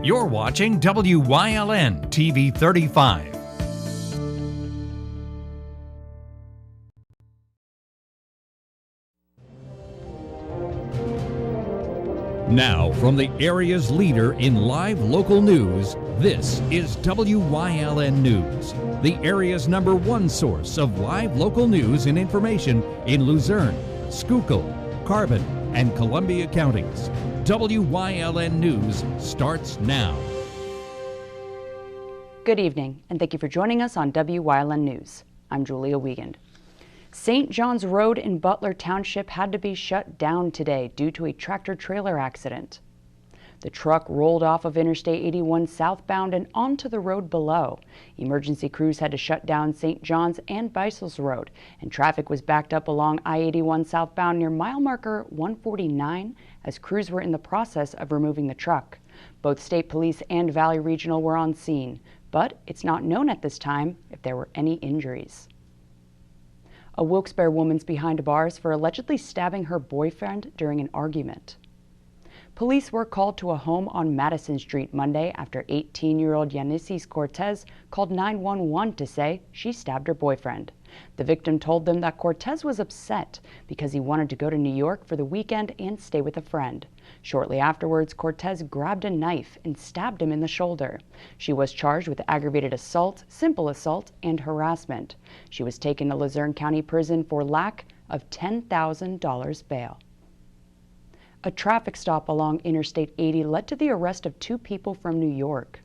You're watching WYLN TV 35. Now, from the area's leader in live local news, this is WYLN News, the area's #1 source of live local news and information in Luzerne, Schuylkill, Carbon, and Columbia counties. WYLN News starts now. Good evening, and thank you for joining us on WYLN News. I'm Julia Wiegand. St. John's Road in Butler Township had to be shut down today due to a tractor-trailer accident. The truck rolled off of Interstate 81 southbound and onto the road below. Emergency crews had to shut down St. John's and Beisels Road, and traffic was backed up along I-81 southbound near mile marker 149 as crews were in the process of removing the truck. Both state police and Valley Regional were on scene, but it's not known at this time if there were any injuries. A Wilkes-Barre woman's behind bars for allegedly stabbing her boyfriend during an argument. Police were called to a home on Madison Street Monday after 18-year-old Yanissis Cortez called 911 to say she stabbed her boyfriend. The victim told them that Cortez was upset because he wanted to go to New York for the weekend and stay with a friend. Shortly afterwards, Cortez grabbed a knife and stabbed him in the shoulder. She was charged with aggravated assault, simple assault, and harassment. She was taken to Luzerne County Prison for lack of $10,000 bail. A traffic stop along Interstate 80 led to the arrest of 2 people from New York.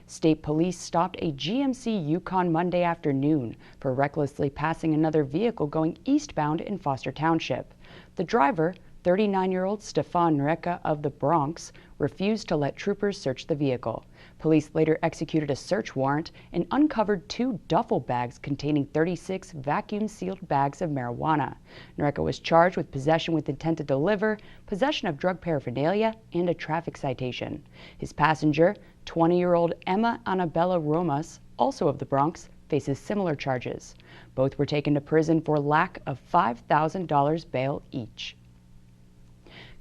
State police stopped a GMC Yukon Monday afternoon for recklessly passing another vehicle going eastbound in Foster Township. The driver, 39-year-old Stefan Nreka of the Bronx, refused to let troopers search the vehicle. Police later executed a search warrant and uncovered 2 duffel bags containing 36 vacuum-sealed bags of marijuana. Nreka was charged with possession with intent to deliver, possession of drug paraphernalia, and a traffic citation. His passenger, 20-year-old Emma Annabella Romas, also of the Bronx, faces similar charges. Both were taken to prison for lack of $5,000 bail each.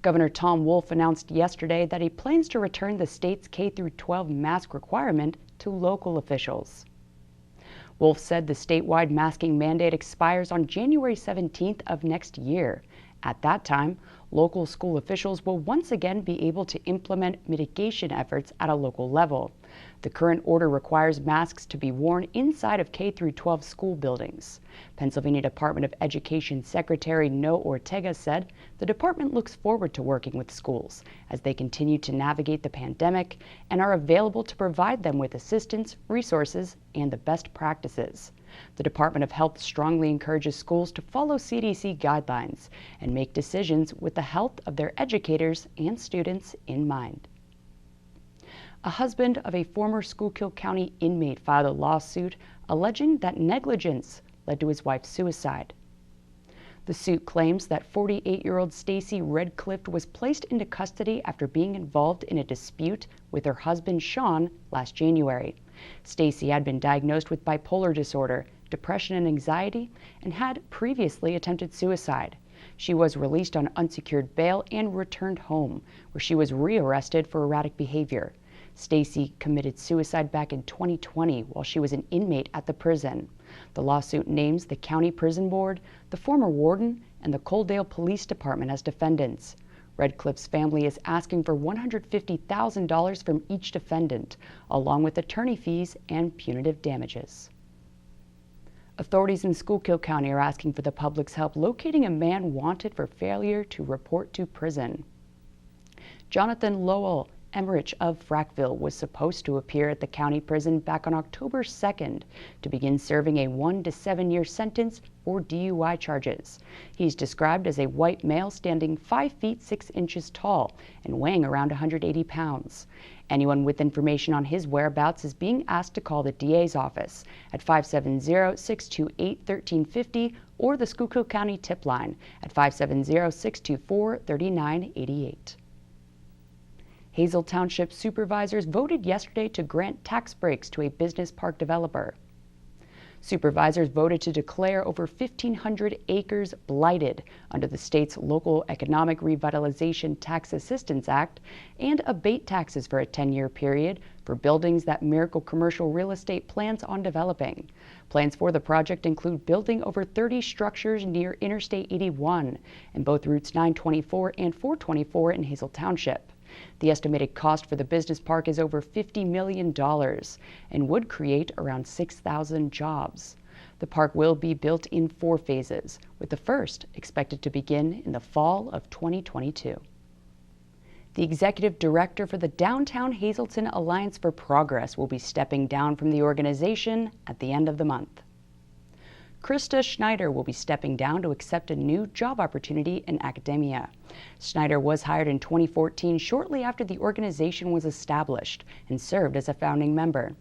Governor Tom Wolf announced yesterday that he plans to return the state's K-12 mask requirement to local officials. Wolf said the statewide masking mandate expires on January 17th of next year. At that time, local school officials will once again be able to implement mitigation efforts at a local level. The current order requires masks to be worn inside of K-12 school buildings. Pennsylvania Department of Education Secretary Noe Ortega said the department looks forward to working with schools as they continue to navigate the pandemic and are available to provide them with assistance, resources, and the best practices. The Department of Health strongly encourages schools to follow CDC guidelines and make decisions with the health of their educators and students in mind. A husband of a former Schuylkill County inmate filed a lawsuit alleging that negligence led to his wife's suicide. The suit claims that 48-year-old Stacy Redcliffe was placed into custody after being involved in a dispute with her husband Sean last January. Stacy had been diagnosed with bipolar disorder, depression and anxiety, and had previously attempted suicide. She was released on unsecured bail and returned home, where she was rearrested for erratic behavior. Stacy committed suicide back in 2020 while she was an inmate at the prison. The lawsuit names the County Prison Board, the former warden, and the Coaldale Police Department as defendants. Redcliffe's family is asking for $150,000 from each defendant, along with attorney fees and punitive damages. Authorities in Schuylkill County are asking for the public's help locating a man wanted for failure to report to prison. Jonathan Lowell Emmerich of Frackville was supposed to appear at the county prison back on October 2nd to begin serving a 1 to 7 year sentence for DUI charges. He's described as a white male standing 5 feet 6 inches tall and weighing around 180 pounds. Anyone with information on his whereabouts is being asked to call the DA's office at 570-628-1350 or the Schuylkill County tip line at 570-624-3988. Hazel Township supervisors voted yesterday to grant tax breaks to a business park developer. Supervisors voted to declare over 1,500 acres blighted under the state's Local Economic Revitalization Tax Assistance Act and abate taxes for a 10-year period for buildings that Miracle Commercial Real Estate plans on developing. Plans for the project include building over 30 structures near Interstate 81 and both routes 924 and 424 in Hazel Township. The estimated cost for the business park is over $50 million and would create around 6,000 jobs. The park will be built in 4 phases, with the first expected to begin in the fall of 2022. The executive director for the Downtown Hazleton Alliance for Progress will be stepping down from the organization at the end of the month. Krista Schneider will be stepping down to accept a new job opportunity in academia. Schneider was hired in 2014 shortly after the organization was established and served as a founding member.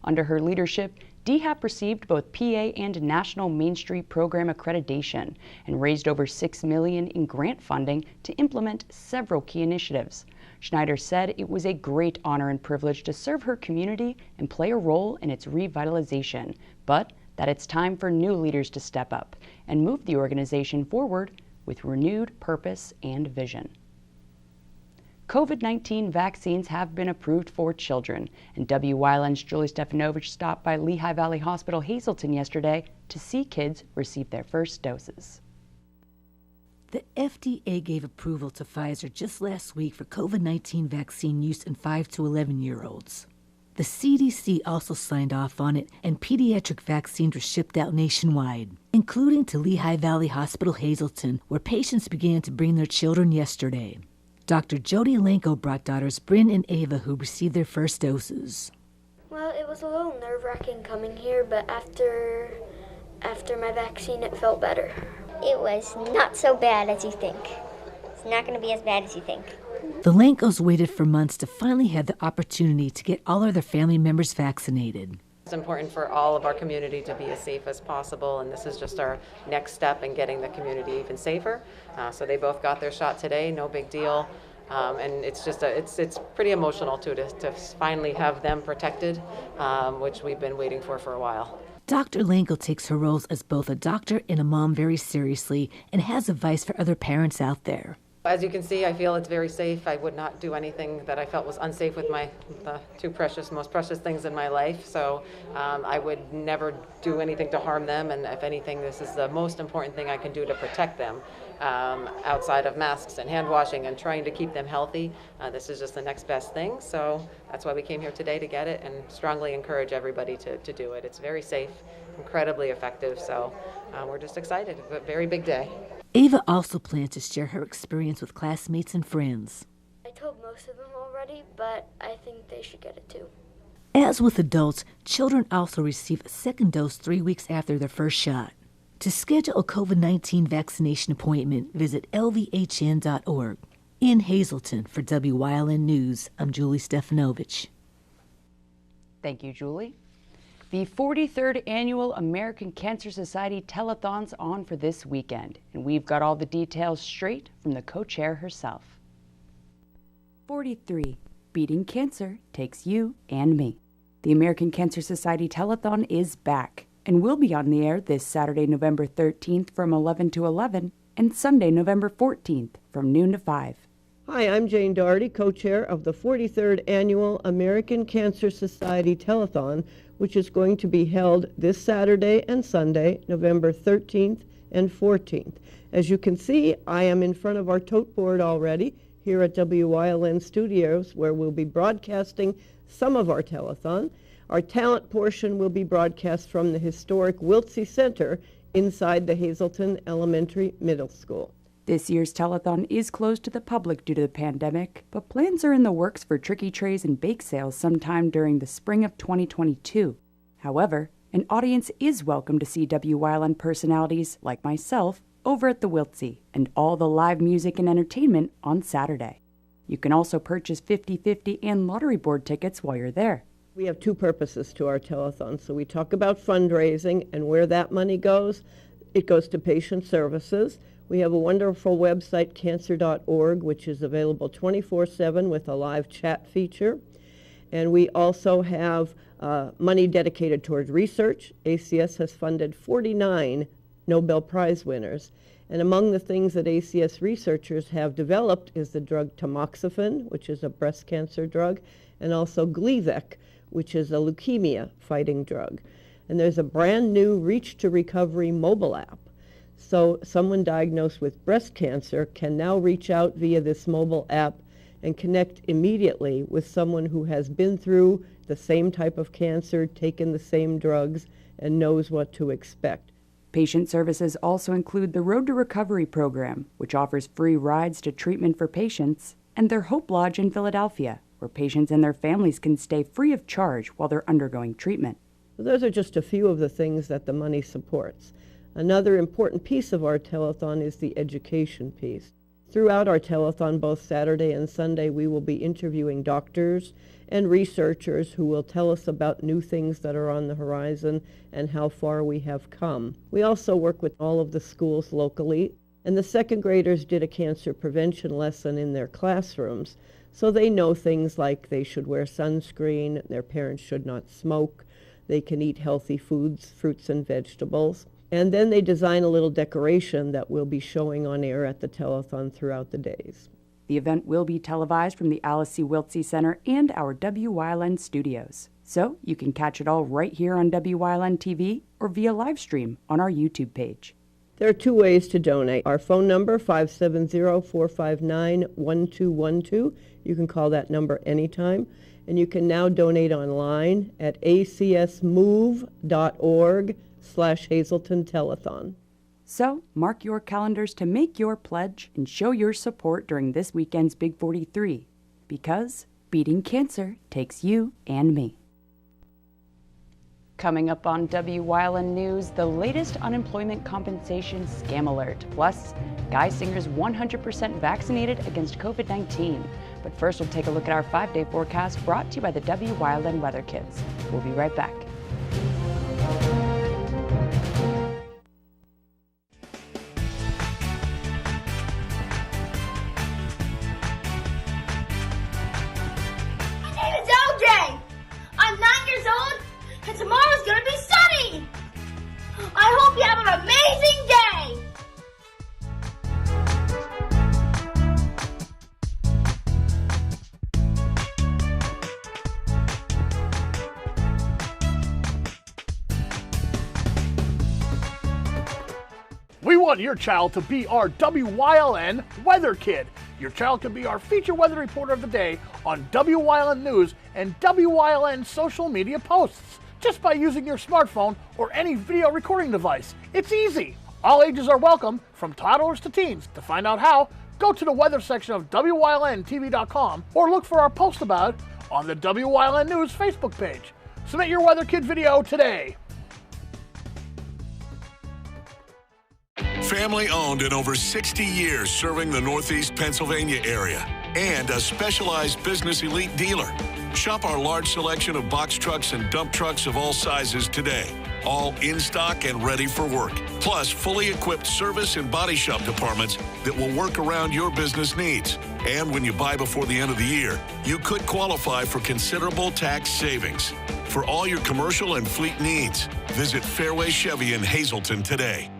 Under her leadership, DHAP received both PA and National Main Street Program accreditation and raised over $6 million in grant funding to implement several key initiatives. Schneider said it was a great honor and privilege to serve her community and play a role in its revitalization, but that it's time for new leaders to step up and move the organization forward with renewed purpose and vision. COVID-19 vaccines have been approved for children, and Wyln's Julie Stefanovich stopped by Lehigh Valley Hospital Hazleton yesterday to see kids receive their first doses. The FDA gave approval to Pfizer just last week for COVID-19 vaccine use in 5 to 11-year-olds. The CDC also signed off on it, and pediatric vaccines were shipped out nationwide, including to Lehigh Valley Hospital Hazleton, where patients began to bring their children yesterday. Dr. Jody Lenko brought daughters Bryn and Ava, who received their first doses. Well, it was a little nerve-wracking coming here, but after my vaccine, it felt better. It was not so bad as you think. It's not going to be as bad as you think. The Lenkos waited for months to finally have the opportunity to get all of their family members vaccinated. It's important for all of our community to be as safe as possible, and this is just our next step in getting the community even safer. So they both got their shot today, no big deal. And it's just it's pretty emotional too to finally have them protected, which we've been waiting for a while. Dr. Lenko takes her roles as both a doctor and a mom very seriously and has advice for other parents out there. As you can see, I feel it's very safe. I would not do anything that I felt was unsafe with the two most precious things in my life. So I would never do anything to harm them. And if anything, this is the most important thing I can do to protect them outside of masks and hand washing and trying to keep them healthy. This is just the next best thing. So that's why we came here today to get it and strongly encourage everybody to do it. It's very safe, incredibly effective. So we're just excited. It's a very big day. Ava also plans to share her experience with classmates and friends. I told most of them already, but I think they should get it too. As with adults, children also receive a second dose 3 weeks after their first shot. To schedule a COVID-19 vaccination appointment, visit lvhn.org. In Hazleton, for Wyln News, I'm Julie Stefanovich. Thank you, Julie. The 43rd Annual American Cancer Society Telethon's on for this weekend, and we've got all the details straight from the co-chair herself. 43. Beating Cancer Takes You and Me. The American Cancer Society Telethon is back and will be on the air this Saturday, November 13th from 11 to 11 and Sunday, November 14th from noon to 5. Hi, I'm Jane Doherty, co-chair of the 43rd Annual American Cancer Society Telethon, which is going to be held this Saturday and Sunday, November 13th and 14th. As you can see, I am in front of our tote board already here at Wyln Studios, where we'll be broadcasting some of our telethon. Our talent portion will be broadcast from the historic Wilkes-Barre Center inside the Hazleton Elementary Middle School. This year's telethon is closed to the public due to the pandemic, but plans are in the works for tricky trays and bake sales sometime during the spring of 2022. However, an audience is welcome to see Wyln personalities like myself over at the Wilkes-Barre and all the live music and entertainment on Saturday. You can also purchase 50/50 and lottery board tickets while you're there. We have two purposes to our telethon. So we talk about fundraising and where that money goes. It goes to patient services. We have a wonderful website, cancer.org, which is available 24/7 with a live chat feature. And we also have money dedicated towards research. ACS has funded 49 Nobel Prize winners. And among the things that ACS researchers have developed is the drug tamoxifen, which is a breast cancer drug, and also Gleevec, which is a leukemia-fighting drug. And there's a brand new Reach to Recovery mobile app. So someone diagnosed with breast cancer can now reach out via this mobile app and connect immediately with someone who has been through the same type of cancer, taken the same drugs, and knows what to expect. Patient services also include the Road to Recovery program, which offers free rides to treatment for patients, and their Hope Lodge in Philadelphia, where patients and their families can stay free of charge while they're undergoing treatment. Those are just a few of the things that the money supports. Another important piece of our telethon is the education piece. Throughout our telethon, both Saturday and Sunday, we will be interviewing doctors and researchers who will tell us about new things that are on the horizon and how far we have come. We also work with all of the schools locally, and the second graders did a cancer prevention lesson in their classrooms, so they know things like they should wear sunscreen, their parents should not smoke, they can eat healthy foods, fruits and vegetables. And then they design a little decoration that we'll be showing on air at the telethon throughout the days. The event will be televised from the Alice C. Wiltsey Center and our WYLN studios. So you can catch it all right here on WYLN TV or via live stream on our YouTube page. There are two ways to donate. Our phone number, 570-459-1212. You can call that number anytime. And you can now donate online at acsmove.org/Hazelton Telethon. So mark your calendars to make your pledge and show your support during this weekend's Big 43, because beating cancer takes you and me. Coming up on WYLN News, the latest unemployment compensation scam alert, plus Guy Singer's 100% vaccinated against COVID-19. But first, we'll take a look at our 5-day forecast brought to you by the WYLN Weather Kids. We'll be right back. I'm 9 years old, and tomorrow's gonna be sunny! I hope you have an amazing day! We want your child to be our WYLN Weather Kid. Your child can be our feature weather reporter of the day on WYLN News and WYLN social media posts, just by using your smartphone or any video recording device. It's easy. All ages are welcome, from toddlers to teens. To find out how, go to the weather section of WYLNTV.com or look for our post about it on the WYLN News Facebook page. Submit your Weather Kid video today. Family owned in over 60 years, serving the Northeast Pennsylvania area, and a specialized business elite dealer. Shop our large selection of box trucks and dump trucks of all sizes today, all in stock and ready for work. Plus, fully equipped service and body shop departments that will work around your business needs. And when you buy before the end of the year, you could qualify for considerable tax savings. For all your commercial and fleet needs, visit Fairway Chevy in Hazelton today.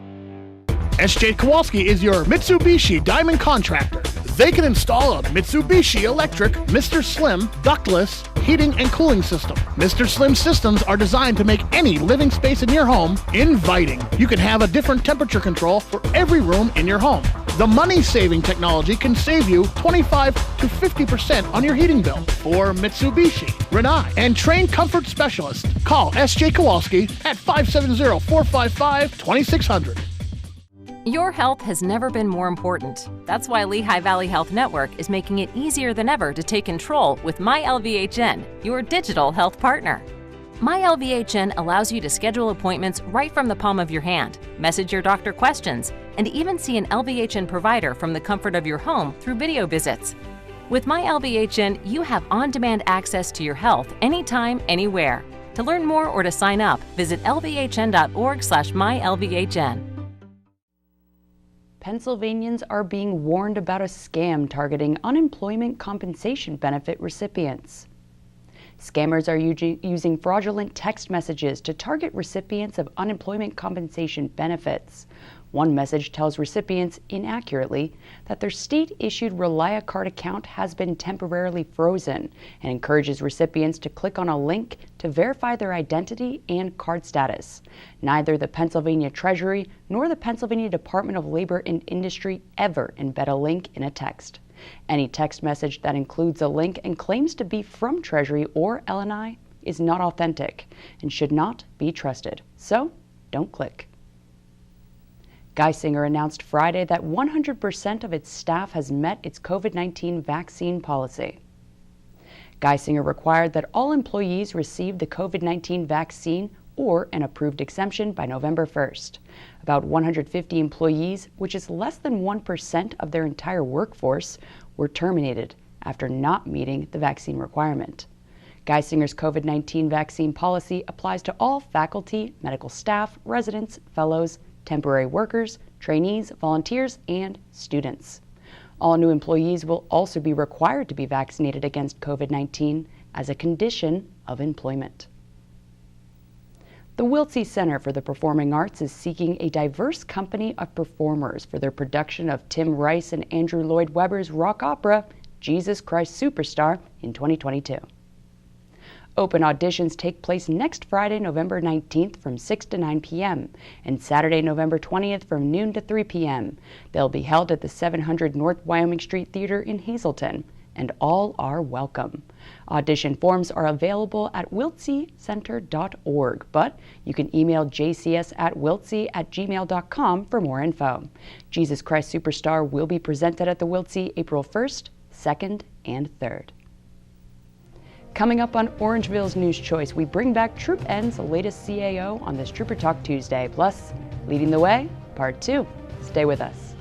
SJ Kowalski is your Mitsubishi Diamond Contractor. They can install a Mitsubishi electric Mr. Slim ductless heating and cooling system. Mr. Slim systems are designed to make any living space in your home inviting. You can have a different temperature control for every room in your home. The money-saving technology can save you 25 to 50% on your heating bill. For Mitsubishi, Rinnai, and trained comfort specialist, call SJ Kowalski at 570-455-2600. Your health has never been more important. That's why Lehigh Valley Health Network is making it easier than ever to take control with MyLVHN, your digital health partner. MyLVHN allows you to schedule appointments right from the palm of your hand, message your doctor questions, and even see an LVHN provider from the comfort of your home through video visits. With MyLVHN, you have on-demand access to your health anytime, anywhere. To learn more or to sign up, visit lvhn.org/mylvhn. Pennsylvanians are being warned about a scam targeting unemployment compensation benefit recipients. Scammers are using fraudulent text messages to target recipients of unemployment compensation benefits. One message tells recipients inaccurately that their state-issued Relia card account has been temporarily frozen and encourages recipients to click on a link to verify their identity and card status. Neither the Pennsylvania Treasury nor the Pennsylvania Department of Labor and Industry ever embed a link in a text. Any text message that includes a link and claims to be from Treasury or LNI is not authentic and should not be trusted. So, don't click. Geisinger announced Friday that 100% of its staff has met its COVID-19 vaccine policy. Geisinger required that all employees receive the COVID-19 vaccine or an approved exemption by November 1st. About 150 employees, which is less than 1% of their entire workforce, were terminated after not meeting the vaccine requirement. Geisinger's COVID-19 vaccine policy applies to all faculty, medical staff, residents, fellows, temporary workers, trainees, volunteers, and students. All new employees will also be required to be vaccinated against COVID-19 as a condition of employment. The Wilkes-Barre Center for the Performing Arts is seeking a diverse company of performers for their production of Tim Rice and Andrew Lloyd Webber's rock opera, Jesus Christ Superstar, in 2022. Open auditions take place next Friday, November 19th from 6 to 9 p.m. and Saturday, November 20th from noon to 3 p.m. They'll be held at the 700 North Wyoming Street Theater in Hazleton, and all are welcome. Audition forms are available at wiltsecenter.org, but you can email jcs@wiltsey@gmail.com for more info. Jesus Christ Superstar will be presented at the Wilkes April 1st, 2nd, and 3rd. Coming up on Orangeville's News Choice, we bring back Troop N's latest CAO on this Trooper Talk Tuesday. Plus, Leading the Way, Part 2. Stay with us.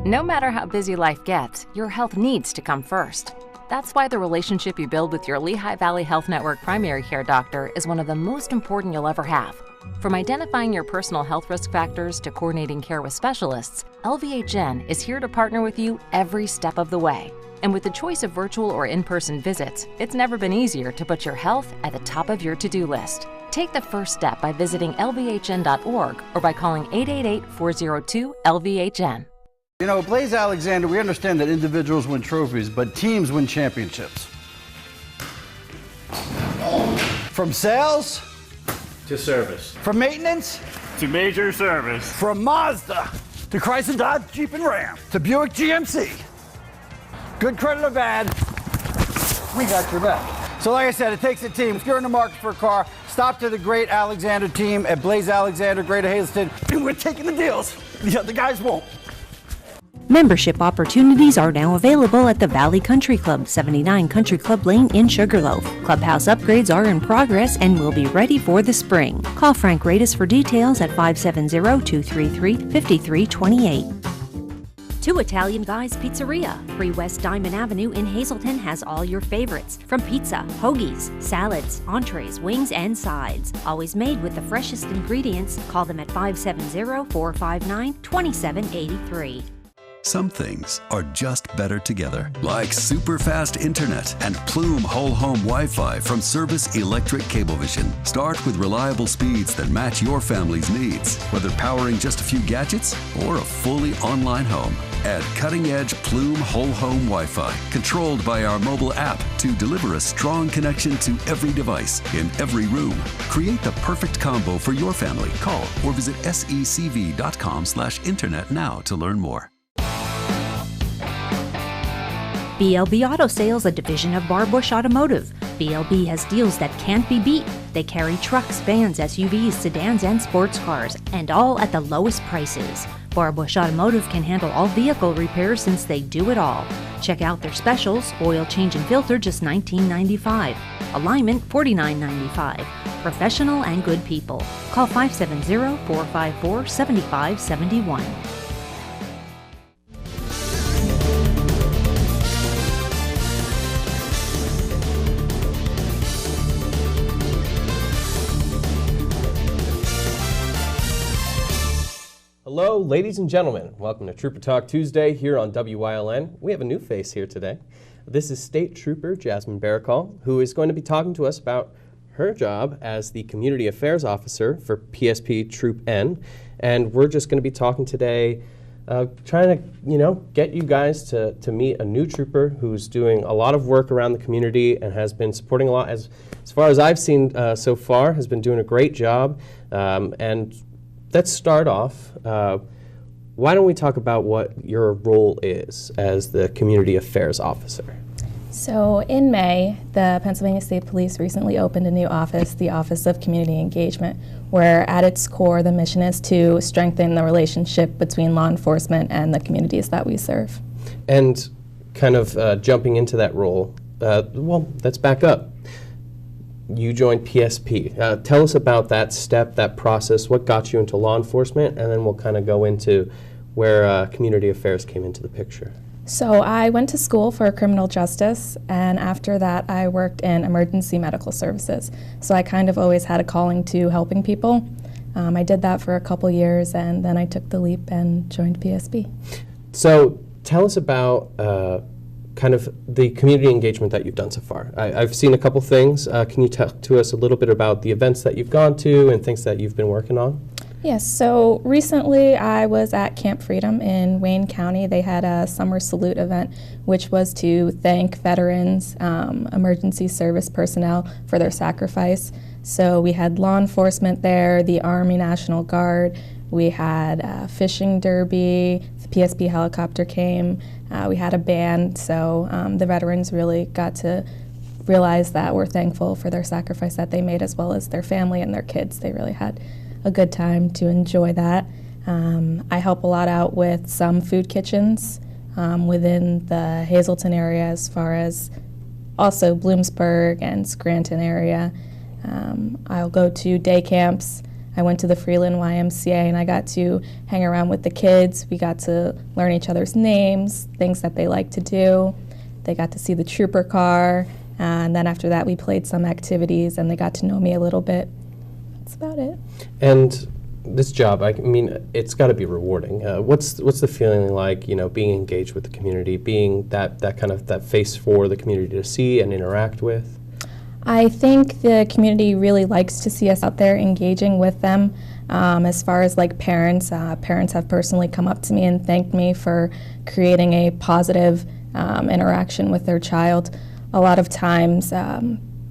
No matter how busy life gets, your health needs to come first. That's why the relationship you build with your Lehigh Valley Health Network primary care doctor is one of the most important you'll ever have. From identifying your personal health risk factors to coordinating care with specialists, LVHN is here to partner with you every step of the way. And with the choice of virtual or in-person visits, it's never been easier to put your health at the top of your to-do list. Take the first step by visiting lvhn.org or by calling 888-402-LVHN. You know, Blaze Alexander, we understand that individuals win trophies, but teams win championships. From sales to service. From maintenance to major service. From Mazda to Chrysler, Dodge, Jeep, and Ram to Buick GMC. Good credit or bad, we got your back. So like I said, it takes a team. If you're in the market for a car, stop to the Great Alexander team at Blaze Alexander, Greater Hazleton, and we're taking the deals. The other guys won't. Membership opportunities are now available at the Valley Country Club, 79 Country Club Lane in Sugarloaf. Clubhouse upgrades are in progress and will be ready for the spring. Call Frank Radis for details at 570-233-5328. Two Italian Guys Pizzeria. 3 West Diamond Avenue in Hazleton has all your favorites, from pizza, hoagies, salads, entrees, wings, and sides. Always made with the freshest ingredients. Call them at 570-459-2783. Some things are just better together, like super fast internet and Plume whole home Wi-Fi from Service Electric Cablevision. Start with reliable speeds that match your family's needs, whether powering just a few gadgets or a fully online home. Add cutting-edge Plume whole home Wi-Fi, controlled by our mobile app to deliver a strong connection to every device in every room. Create the perfect combo for your family. Call or visit secv.com/internet now to learn more. Blb Auto Sales, a division of Barbush Automotive. BLB has deals that can't be beat. They carry trucks, vans, SUVs, sedans, and sports cars, and all at the lowest prices. Barbush Automotive can handle all vehicle repairs since they do it all. Check out their specials: oil change and filter, just $19.95. Alignment, $49.95. Professional and good people. Call 570-454-7571. Hello, ladies and gentlemen. Welcome to Trooper Talk Tuesday here on Wyln. We have a new face here today. This is State Trooper Jasmine Baracall, who is going to be talking to us about her job as the Community Affairs Officer for PSP Troop N. And we're just going to be talking today, trying to, get you guys to meet a new trooper who's doing a lot of work around the community and has been supporting a lot, as far as I've seen so far, has been doing a great job. And let's start off. Why don't we talk about what your role is as the Community Affairs Officer? So in May, the Pennsylvania State Police recently opened a new office, the Office of Community Engagement, where at its core the mission is to strengthen the relationship between law enforcement and the communities that we serve. And kind of jumping into that role, well, let's back up. You joined PSP. Tell us about that step, that process, what got you into law enforcement, and then we'll kind of go into where community affairs came into the picture. So I went to school for criminal justice, and after that I worked in emergency medical services. So I kind of always had a calling to helping people. I did that for a couple years, and then I took the leap and joined PSP. So tell us about kind of the community engagement that you've done so far. I've seen a couple things. Can you talk to us a little bit about the events that you've gone to and things that you've been working on? Yes, so recently I was at Camp Freedom in Wayne County. They had a summer salute event, which was to thank veterans, emergency service personnel for their sacrifice. So we had law enforcement there, the Army National Guard, we had a fishing derby, the PSP helicopter came, we had a band, so the veterans really got to realize that we're thankful for their sacrifice that they made, as well as their family and their kids. They really had a good time to enjoy that. I help a lot out with some food kitchens within the Hazleton area, as far as also Bloomsburg and Scranton area. I'll go to day camps. I went to the Freeland YMCA and I got to hang around with the kids. We got to learn each other's names, things that they like to do. They got to see the trooper car, and then after that we played some activities and they got to know me a little bit. That's about it. And this job, I mean, it's got to be rewarding. What's the feeling like, being engaged with the community, being that kind of that face for the community to see and interact with? I think the community really likes to see us out there engaging with them. As far as like parents, parents have personally come up to me and thanked me for creating a positive interaction with their child. A lot of times,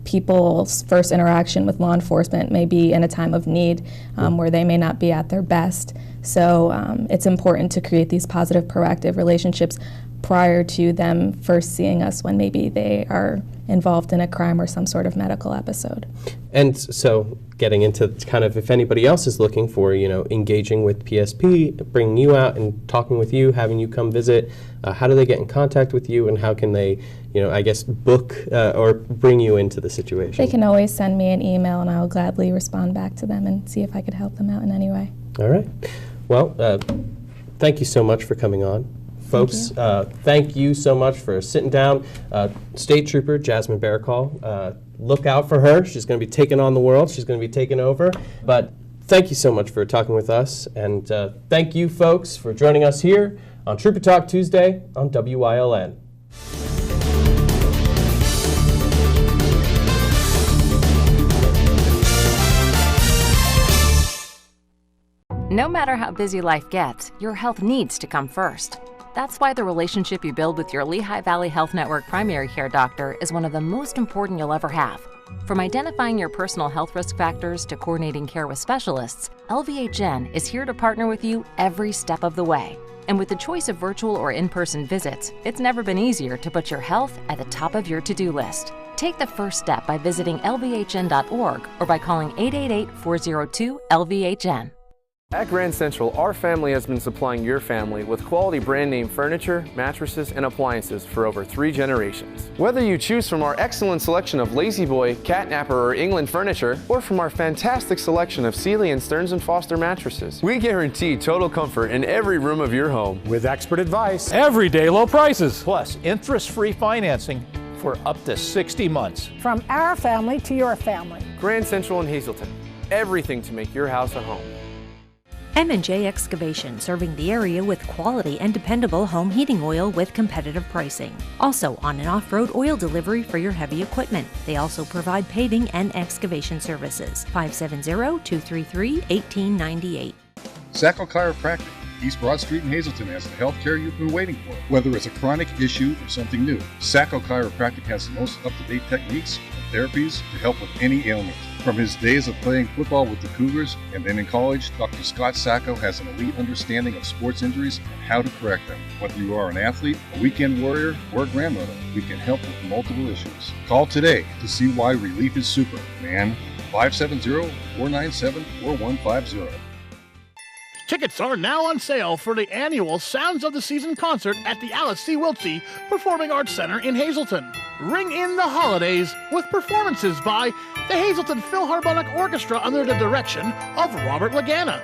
people's first interaction with law enforcement may be in a time of need where they may not be at their best. So it's important to create these positive, proactive relationships prior to them first seeing us when maybe they are involved in a crime or some sort of medical episode. And so getting into kind of if anybody else is looking for, engaging with PSP, bringing you out and talking with you, having you come visit, how do they get in contact with you and how can they, I guess, book or bring you into the situation? They can always send me an email and I'll gladly respond back to them and see if I could help them out in any way. All right. Well, thank you so much for coming on. Folks, thank you so much for sitting down. State Trooper Jasmine Baracall, look out for her. She's going to be taking on the world. She's going to be taking over. But thank you so much for talking with us. And thank you, folks, for joining us here on Trooper Talk Tuesday on Wyln. No matter how busy life gets, your health needs to come first. That's why the relationship you build with your Lehigh Valley Health Network primary care doctor is one of the most important you'll ever have. From identifying your personal health risk factors to coordinating care with specialists, LVHN is here to partner with you every step of the way. And with the choice of virtual or in-person visits, it's never been easier to put your health at the top of your to-do list. Take the first step by visiting lvhn.org or by calling 888-402-LVHN. At Grand Central, our family has been supplying your family with quality brand name furniture, mattresses, and appliances for over 3 generations. Whether you choose from our excellent selection of Lazy Boy, Catnapper, or England furniture, or from our fantastic selection of Sealy and Stearns & Foster mattresses, we guarantee total comfort in every room of your home. With expert advice, everyday low prices, plus interest-free financing for up to 60 months. From our family to your family. Grand Central in Hazleton. Everything to make your house a home. M&J Excavation, serving the area with quality and dependable home heating oil with competitive pricing. Also on and off-road oil delivery for your heavy equipment. They also provide paving and excavation services. 570-233-1898. Sacco Chiropractic, East Broad Street in Hazleton has the health care you've been waiting for. Whether it's a chronic issue or something new, Sacco Chiropractic has the most up-to-date techniques and therapies to help with any ailment. From his days of playing football with the Cougars and then in college, Dr. Scott Sacco has an elite understanding of sports injuries and how to correct them. Whether you are an athlete, a weekend warrior, or a grandmother, we can help with multiple issues. Call today to see why relief is super, man. 570-497-4150. Tickets are now on sale for the annual Sounds of the Season concert at the Alice C. Wilkes-Barre Performing Arts Center in Hazleton. Ring in the holidays with performances by the Hazleton Philharmonic Orchestra under the direction of Robert Lagana,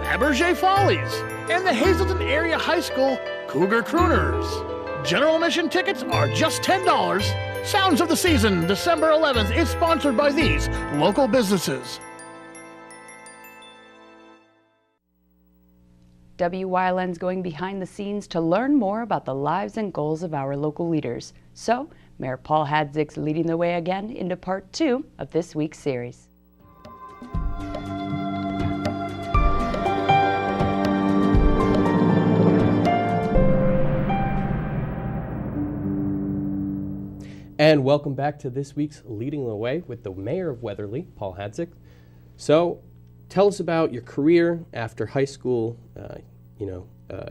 Fabergé Follies, and the Hazleton Area High School Cougar Crooners. General admission tickets are just $10. Sounds of the Season, December 11th, is sponsored by these local businesses. Wyln's going behind the scenes to learn more about the lives and goals of our local leaders. So, Mayor Paul Hadzik's leading the way again into part 2 of this week's series. And welcome back to this week's Leading the Way with the Mayor of Weatherly, Paul Hadzik. So, tell us about your career after high school.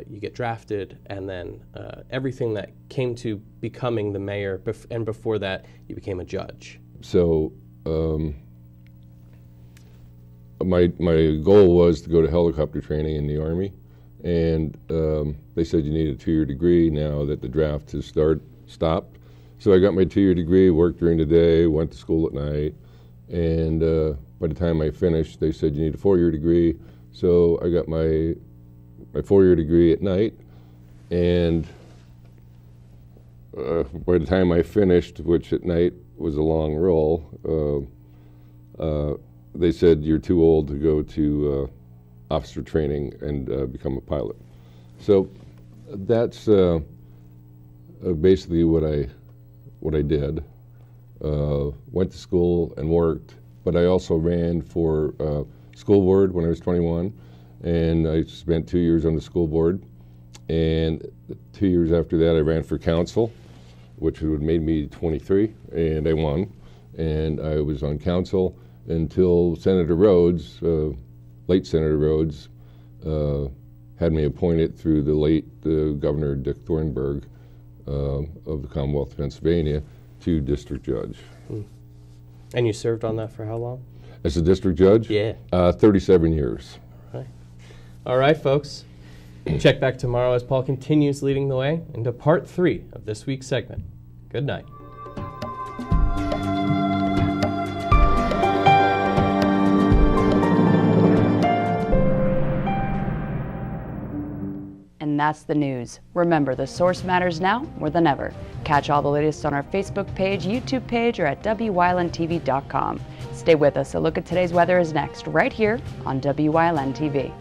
You get drafted, and then everything that came to becoming the mayor, and before that, you became a judge. So, my goal was to go to helicopter training in the Army, and they said you need a 2-year degree now that the draft has stopped. So I got my 2-year degree, worked during the day, went to school at night, and by the time I finished, they said you need a 4-year degree. So I got my 4-year degree at night, and by the time I finished, which at night was a long roll, they said you're too old to go to officer training and become a pilot. So that's basically what I did. Went to school and worked, but I also ran for school board when I was 21. And I spent 2 years on the school board, and 2 years after that I ran for council, which would have made me 23, and I won. And I was on council until Senator Rhodes, late Senator Rhodes, had me appointed through the late Governor Dick Thornburgh of the Commonwealth of Pennsylvania to district judge. And you served on that for how long? As a district judge? Yeah. 37 years. All right, folks. Check back tomorrow as Paul continues leading the way into part 3 of this week's segment. Good night. And that's the news. Remember, the source matters now more than ever. Catch all the latest on our Facebook page, YouTube page, or at WYLNTV.com. Stay with us. A look at today's weather is next, right here on WYLN TV.